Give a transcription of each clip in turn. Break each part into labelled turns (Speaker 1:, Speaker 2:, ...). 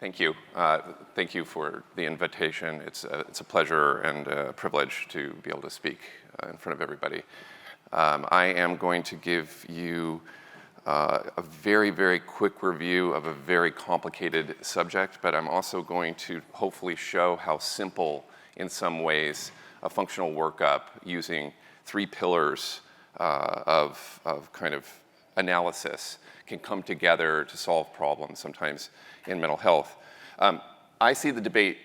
Speaker 1: Thank you. Thank you for the invitation. It's a pleasure and a privilege to be able to speak in front of everybody. I am going to give you a very, very quick review of a very complicated subject, but I'm also going to hopefully show how simple, in some ways, a functional workup using 3 pillars of kind of analysis can come together to solve problems sometimes in mental health. I see the debate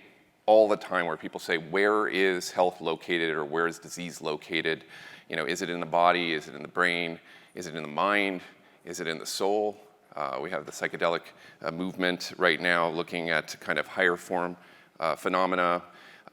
Speaker 1: all the time where people say, where is health located or where is disease located? You know, is it in the body? Is it in the brain? Is it in the mind? Is it in the soul? We have the psychedelic movement right now looking at kind of higher form phenomena.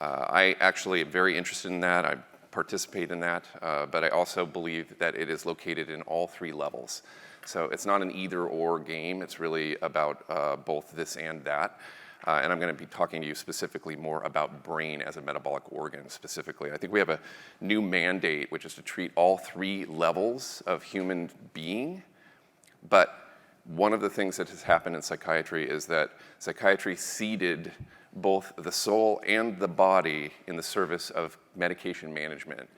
Speaker 1: I actually am very interested in that. I participate in that, but I also believe that it is located in all 3 levels. So it's not an either-or game. It's really about both this and that. And I'm going to be talking to you specifically more about brain as a metabolic organ specifically. I think we have a new mandate, which is to treat all 3 levels of human being. But one of the things that has happened in psychiatry is that psychiatry ceded both the soul and the body in the service of medication management.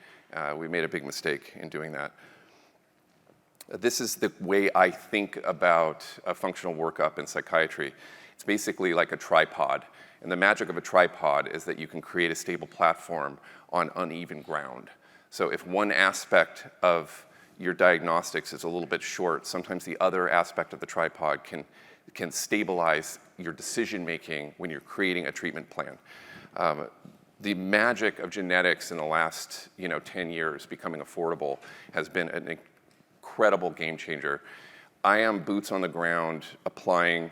Speaker 1: We made a big mistake in doing that. This is the way I think about a functional workup in psychiatry. It's basically like a tripod. And the magic of a tripod is that you can create a stable platform on uneven ground. So if one aspect of your diagnostics is a little bit short, sometimes the other aspect of the tripod can stabilize your decision-making when you're creating a treatment plan. The magic of genetics in the last 10 years becoming affordable has been an incredible game changer. I am boots on the ground applying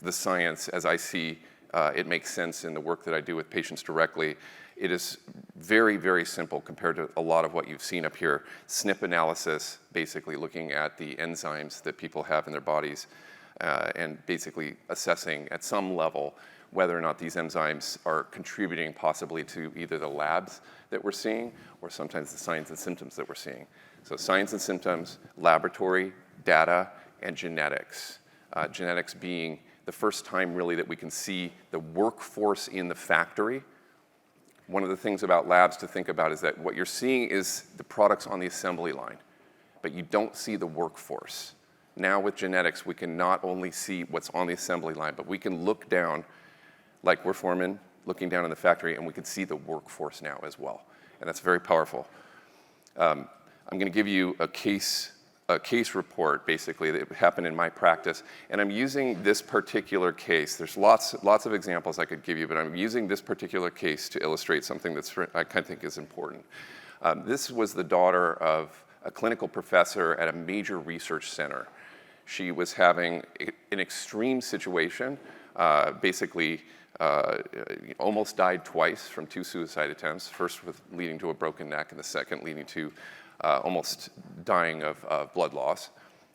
Speaker 1: the science as I see it makes sense in the work that I do with patients directly. It is very, very simple compared to a lot of what you've seen up here. SNP analysis, basically looking at the enzymes that people have in their bodies and basically assessing at some level whether or not these enzymes are contributing possibly to either the labs that we're seeing or sometimes the signs and symptoms that we're seeing. So signs and symptoms, laboratory, data, and genetics. Genetics being the first time really that we can see the workforce in the factory. One of the things about labs to think about is that what you're seeing is the products on the assembly line, but you don't see the workforce. Now with genetics, we can not only see what's on the assembly line, but we can look down like we're foreman, looking down in the factory, and we can see the workforce now as well. And that's very powerful. I'm going to give you a case report, basically, that happened in my practice. And I'm using this particular case. There's lots of examples I could give you, but I'm using this particular case to illustrate something that's I kind of think is important. This was the daughter of a clinical professor at a major research center. She was having an extreme situation, basically almost died twice from 2 suicide attempts, first leading to a broken neck and the second leading to almost dying of blood loss,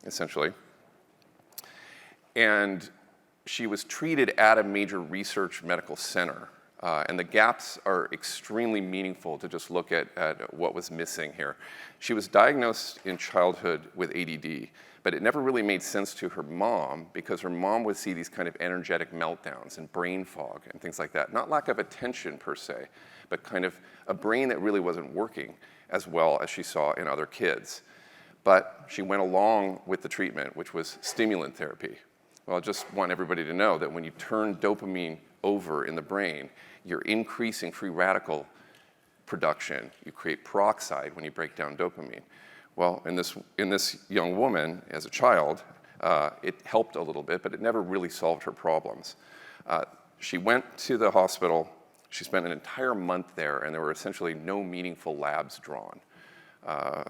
Speaker 1: essentially. And she was treated at a major research medical center. And the gaps are extremely meaningful to just look at what was missing here. She was diagnosed in childhood with ADD, but it never really made sense to her mom because her mom would see these kind of energetic meltdowns and brain fog and things like that. Not lack of attention per se, but kind of a brain that really wasn't working as well as she saw in other kids. But she went along with the treatment, which was stimulant therapy. Well, I just want everybody to know that when you turn dopamine over in the brain, you're increasing free radical production. You create peroxide when you break down dopamine. Well, in this young woman, as a child, it helped a little bit, but it never really solved her problems. She went to the hospital. She spent an entire month there, and there were essentially no meaningful labs drawn.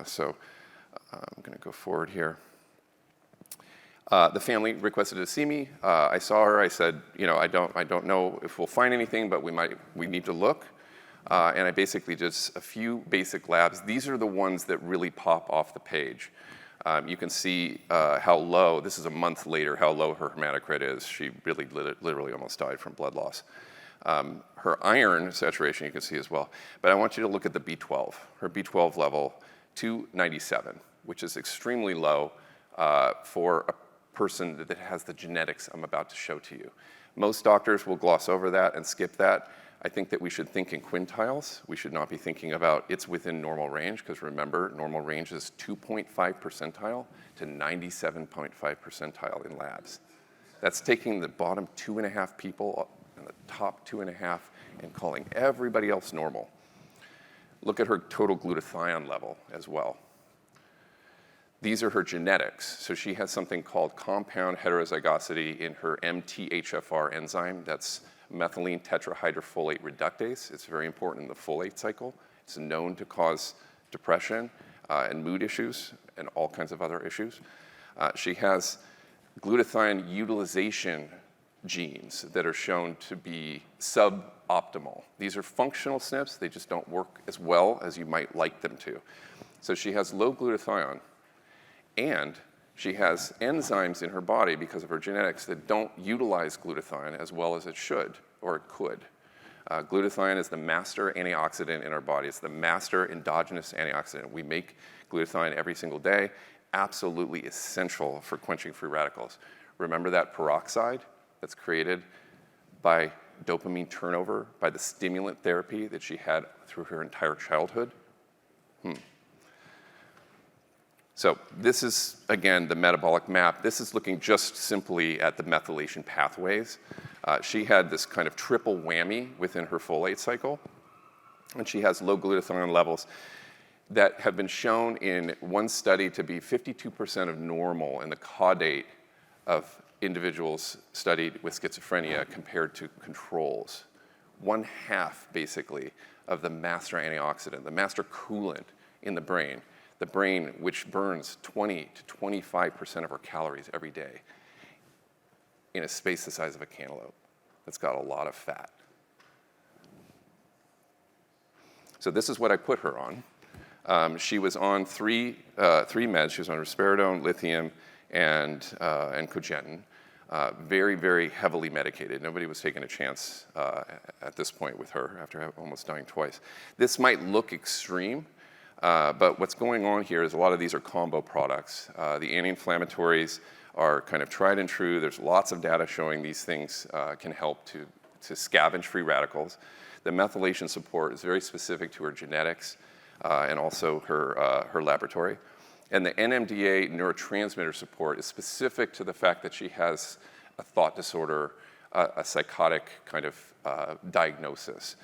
Speaker 1: So I'm going to go forward here. The family requested to see me. I saw her. I said, I don't know if we'll find anything, but we need to look. And I basically just a few basic labs. These are the ones that really pop off the page. You can see how low, this is a month later, how low her hematocrit is. She really literally almost died from blood loss. Her iron saturation you can see as well. But I want you to look at the B12. Her B12 level, 297, which is extremely low for a person that has the genetics I'm about to show to you. Most doctors will gloss over that and skip that. I think that we should think in quintiles. We should not be thinking about it's within normal range, because remember, normal range is 2.5 percentile to 97.5 percentile in labs. That's taking the bottom 2.5 people and the top 2.5 and calling everybody else normal. Look at her total glutathione level as well. These are her genetics. So she has something called compound heterozygosity in her MTHFR enzyme. That's methylene tetrahydrofolate reductase. It's very important in the folate cycle. It's known to cause depression and mood issues and all kinds of other issues. She has glutathione utilization genes that are shown to be suboptimal. These are functional SNPs. They just don't work as well as you might like them to. So she has low glutathione, and she has enzymes in her body because of her genetics that don't utilize glutathione as well as it should or it could. Glutathione is the master antioxidant in our body. It's the master endogenous antioxidant. We make glutathione every single day. Absolutely essential for quenching free radicals. Remember that peroxide that's created by dopamine turnover, by the stimulant therapy that she had through her entire childhood? So this is, again, the metabolic map. This is looking just simply at the methylation pathways. She had this kind of triple whammy within her folate cycle, and she has low glutathione levels that have been shown in one study to be 52% of normal in the caudate of individuals studied with schizophrenia compared to controls. 1/2, basically, of the master antioxidant, the master coolant in the brain which burns 20 to 25% of our calories every day in a space the size of a cantaloupe. That's got a lot of fat. So this is what I put her on. She was on three meds. She was on risperidone, lithium, and cogentin. Very, very heavily medicated. Nobody was taking a chance at this point with her after almost dying twice. This might look extreme, but what's going on here is a lot of these are combo products. The anti-inflammatories are kind of tried and true. There's lots of data showing these things can help to scavenge free radicals. The methylation support is very specific to her genetics and also her laboratory. And the NMDA neurotransmitter support is specific to the fact that she has a thought disorder, a psychotic kind of diagnosis.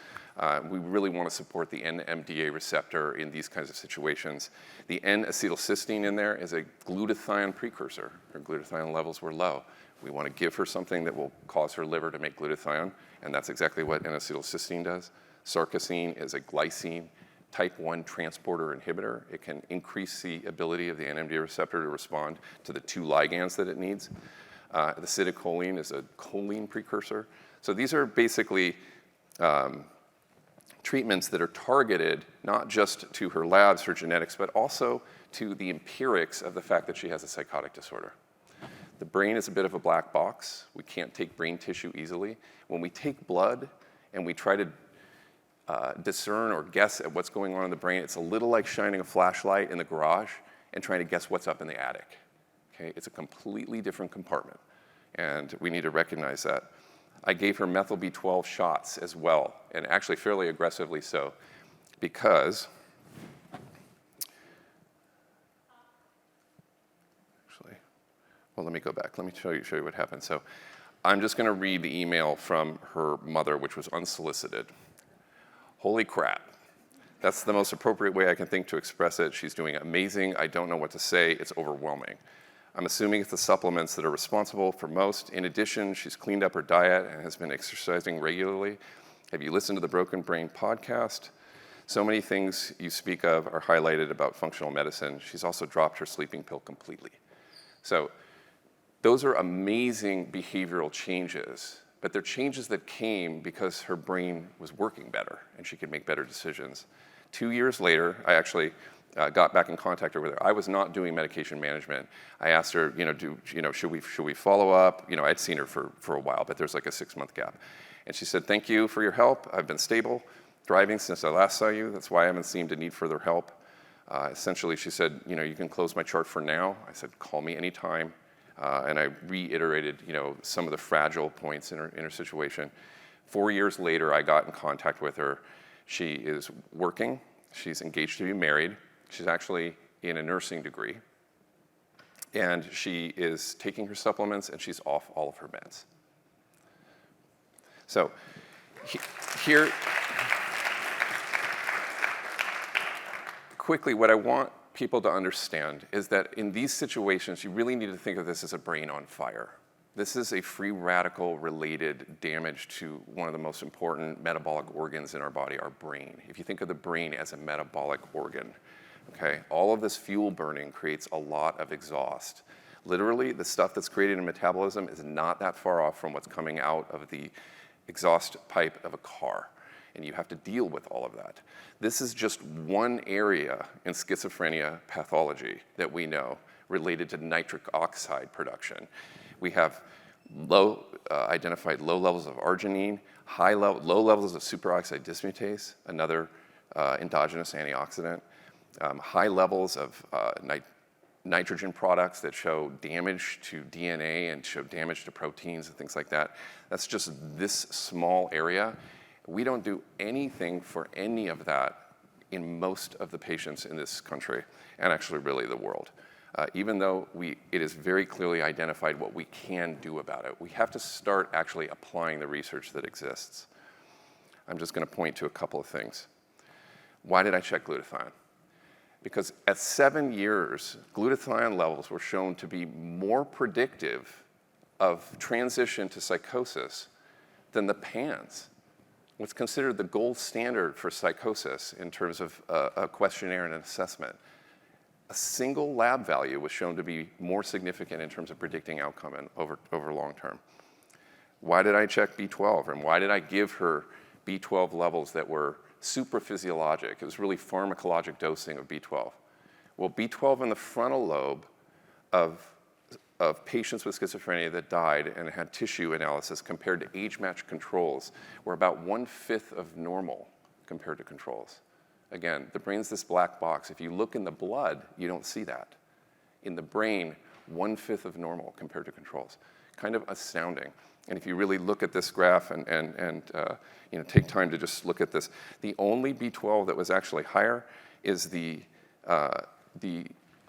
Speaker 1: We really want to support the NMDA receptor in these kinds of situations. The N-acetylcysteine in there is a glutathione precursor. Her glutathione levels were low. We want to give her something that will cause her liver to make glutathione, and that's exactly what N-acetylcysteine does. Sarcosine is a glycine type 1 transporter inhibitor. It can increase the ability of the NMDA receptor to respond to the 2 ligands that it needs. The acetylcholine is a choline precursor. So these are basically treatments that are targeted not just to her labs, her genetics, but also to the empirics of the fact that she has a psychotic disorder. The brain is a bit of a black box. We can't take brain tissue easily. When we take blood and we try to discern or guess at what's going on in the brain, it's a little like shining a flashlight in the garage and trying to guess what's up in the attic. Okay? It's a completely different compartment, and we need to recognize that. I gave her methyl B12 shots as well, and actually fairly aggressively so, because well, let me go back. Let me show you what happened. So I'm just going to read the email from her mother, which was unsolicited. Holy crap. That's the most appropriate way I can think to express it. She's doing amazing. I don't know what to say. It's overwhelming. I'm assuming it's the supplements that are responsible for most. In addition, she's cleaned up her diet and has been exercising regularly. Have you listened to the Broken Brain podcast? So many things you speak of are highlighted about functional medicine. She's also dropped her sleeping pill completely. So those are amazing behavioral changes, but they're changes that came because her brain was working better and she could make better decisions. 2 years later, I actually got back in contact with her. I was not doing medication management. I asked her, should we follow up? I'd seen her for a while, but there's like a 6-month gap. And she said, thank you for your help. I've been stable, thriving since I last saw you. That's why I haven't seemed to need further help. Essentially, she said, you can close my chart for now. I said, call me anytime. And I reiterated, some of the fragile points in her situation. 4 years later, I got in contact with her. She is working. She's engaged to be married. She's actually in a nursing degree. And she is taking her supplements, and she's off all of her meds. So here, quickly, what I want people to understand is that in these situations, you really need to think of this as a brain on fire. This is a free radical related damage to one of the most important metabolic organs in our body, our brain. If you think of the brain as a metabolic organ, okay, all of this fuel burning creates a lot of exhaust. Literally, the stuff that's created in metabolism is not that far off from what's coming out of the exhaust pipe of a car, and you have to deal with all of that. This is just one area in schizophrenia pathology that we know related to nitric oxide production. We have identified low levels of arginine, low levels of superoxide dismutase, another endogenous antioxidant, high levels of nitrogen products that show damage to DNA and show damage to proteins and things like that. That's just this small area. We don't do anything for any of that in most of the patients in this country, and actually really the world. Even though it is very clearly identified what we can do about it, we have to start actually applying the research that exists. I'm just going to point to a couple of things. Why did I check glutathione? Because at 7 years, glutathione levels were shown to be more predictive of transition to psychosis than the PANSS, what's considered the gold standard for psychosis in terms of a questionnaire and an assessment. A single lab value was shown to be more significant in terms of predicting outcome over long term. Why did I check B12? And why did I give her B12 levels that were supraphysiologic? It was really pharmacologic dosing of B12. Well, B12 in the frontal lobe of patients with schizophrenia that died and had tissue analysis compared to age-matched controls were about 1/5 of normal compared to controls. Again, the brain's this black box. If you look in the blood, you don't see that. In the brain, 1/5 of normal compared to controls. Kind of astounding. And if you really look at this graph and take time to just look at this, the only B12 that was actually higher is the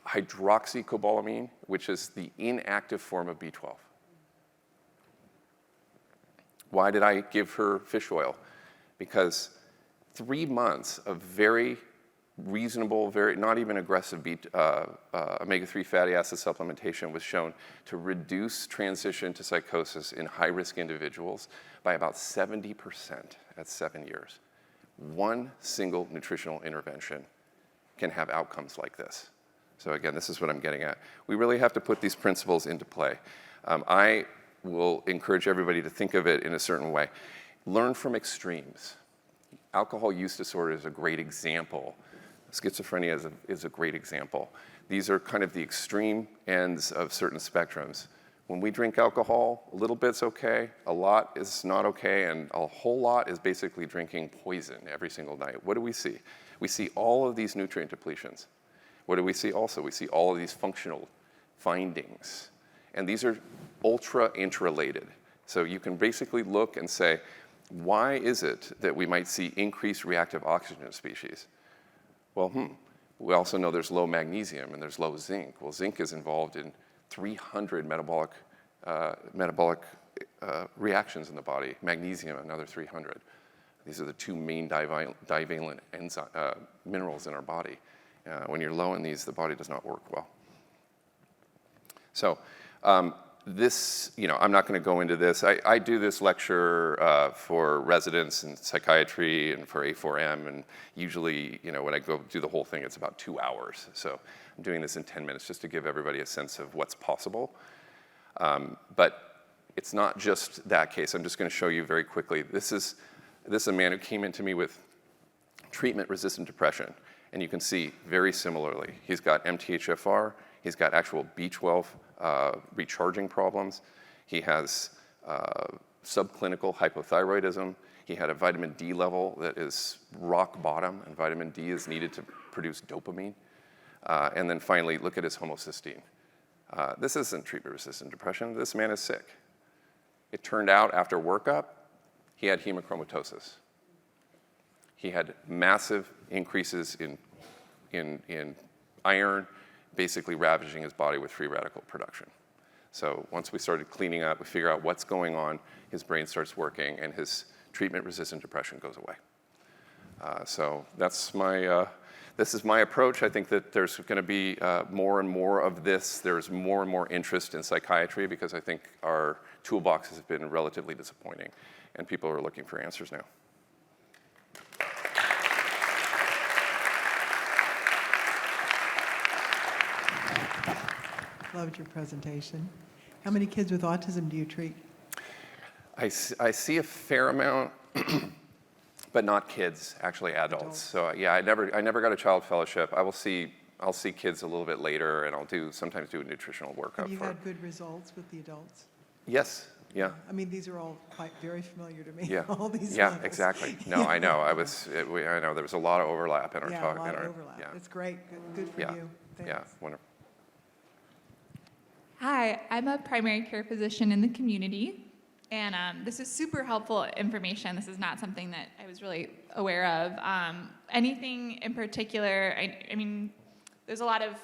Speaker 1: hydroxycobalamin, which is the inactive form of B12. Why did I give her fish oil? Because 3 months of very reasonable, not even aggressive omega-3 fatty acid supplementation was shown to reduce transition to psychosis in high-risk individuals by about 70% at 7 years. One single nutritional intervention can have outcomes like this. So again, this is what I'm getting at. We really have to put these principles into play. I will encourage everybody to think of it in a certain way. Learn from extremes. Alcohol use disorder is a great example. Schizophrenia is a great example. These are kind of the extreme ends of certain spectrums. When we drink alcohol, a little bit's okay, a lot is not okay, and a whole lot is basically drinking poison every single night. What do we see? We see all of these nutrient depletions. What do we see also? We see all of these functional findings. And these are ultra interrelated. So you can basically look and say, why is it that we might see increased reactive oxygen species? Well, we also know there's low magnesium and there's low zinc. Well, zinc is involved in 300 metabolic reactions in the body. Magnesium, another 300. These are the two main divalent minerals in our body. When you're low in these, the body does not work well. So this, I'm not going to go into this. I do this lecture for residents in psychiatry and for A4M, and usually, when I go do the whole thing, it's about 2 hours. So I'm doing this in 10 minutes just to give everybody a sense of what's possible. But it's not just that case. I'm just going to show you very quickly. This is a man who came into me with treatment-resistant depression, and you can see very similarly. He's got MTHFR. He's got actual B12 recharging problems. He has subclinical hypothyroidism. He had a vitamin D level that is rock bottom, and vitamin D is needed to produce dopamine. And then finally, look at his homocysteine. This isn't treatment-resistant depression. This man is sick. It turned out after workup, he had hemochromatosis. He had massive increases in iron, basically ravaging his body with free radical production. So once we started cleaning up, we figure out what's going on, his brain starts working, and his treatment-resistant depression goes away. So that's this is my approach. I think that there's going to be more and more of this. There's more and more interest in psychiatry because I think our toolbox has been relatively disappointing, and people are looking for answers now.
Speaker 2: Loved your presentation. How many kids with autism do you treat?
Speaker 1: I see a fair amount, but not kids, actually adults. So yeah, I never got a child fellowship. I'll see kids a little bit later, and I'll sometimes do a nutritional workup.
Speaker 2: Have you had good results with the adults?
Speaker 1: Yes. Yeah.
Speaker 2: I mean, these are all very familiar to me.
Speaker 1: Yeah.
Speaker 2: All these
Speaker 1: yeah,
Speaker 2: levels.
Speaker 1: Exactly. No, I know. I know there was a lot of overlap in our talk.
Speaker 2: A lot of overlap.
Speaker 1: Yeah.
Speaker 2: It's great. Good for you. Thanks.
Speaker 1: Yeah. Wonderful.
Speaker 3: Hi, I'm a primary care physician in the community, and this is super helpful information. This is not something that I was really aware of. Anything in particular, I mean, there's a lot of,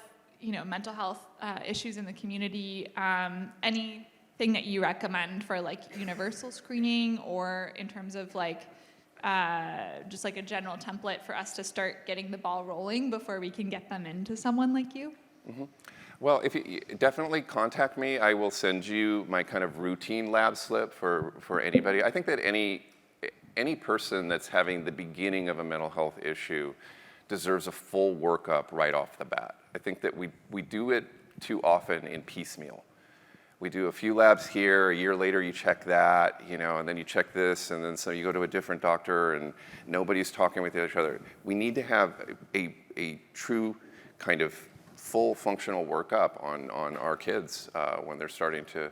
Speaker 3: mental health issues in the community. Anything that you recommend for like universal screening, or in terms of like, just like a general template for us to start getting the ball rolling before we can get them into someone like you?
Speaker 1: Mm-hmm. Well, if you definitely contact me, I will send you my kind of routine lab slip for anybody. I think that any person that's having the beginning of a mental health issue deserves a full workup right off the bat. I think that we do it too often in piecemeal. We do a few labs here, a year later you check that, and then you check this, and then so you go to a different doctor and nobody's talking with each other. We need to have a true kind of full functional workup on our kids when they're starting to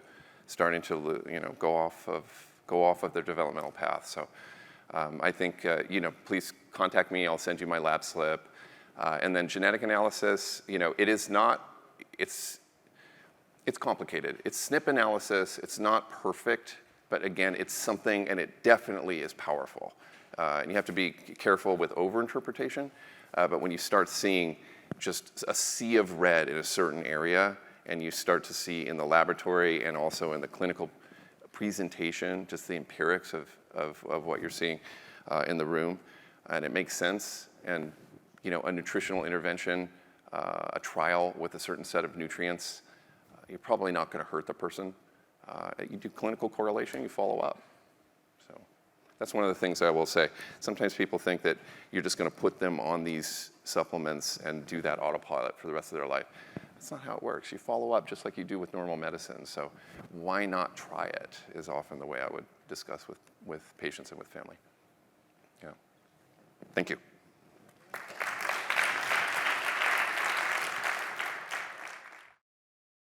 Speaker 1: go off of their developmental path. So I think please contact me. I'll send you my lab slip, and then genetic analysis. It's complicated. It's SNP analysis. It's not perfect, but again, it's something, and it definitely is powerful. And you have to be careful with overinterpretation. But when you start seeing just a sea of red in a certain area, and you start to see in the laboratory and also in the clinical presentation, just the empirics of what you're seeing in the room, and it makes sense. And a nutritional intervention, a trial with a certain set of nutrients, you're probably not going to hurt the person. You do clinical correlation, you follow up. So that's one of the things I will say. Sometimes people think that you're just going to put them on these supplements and do that autopilot for the rest of their life. That's not how it works. You follow up just like you do with normal medicine. So why not try it is often the way I would discuss with patients and with family. Yeah. Thank you.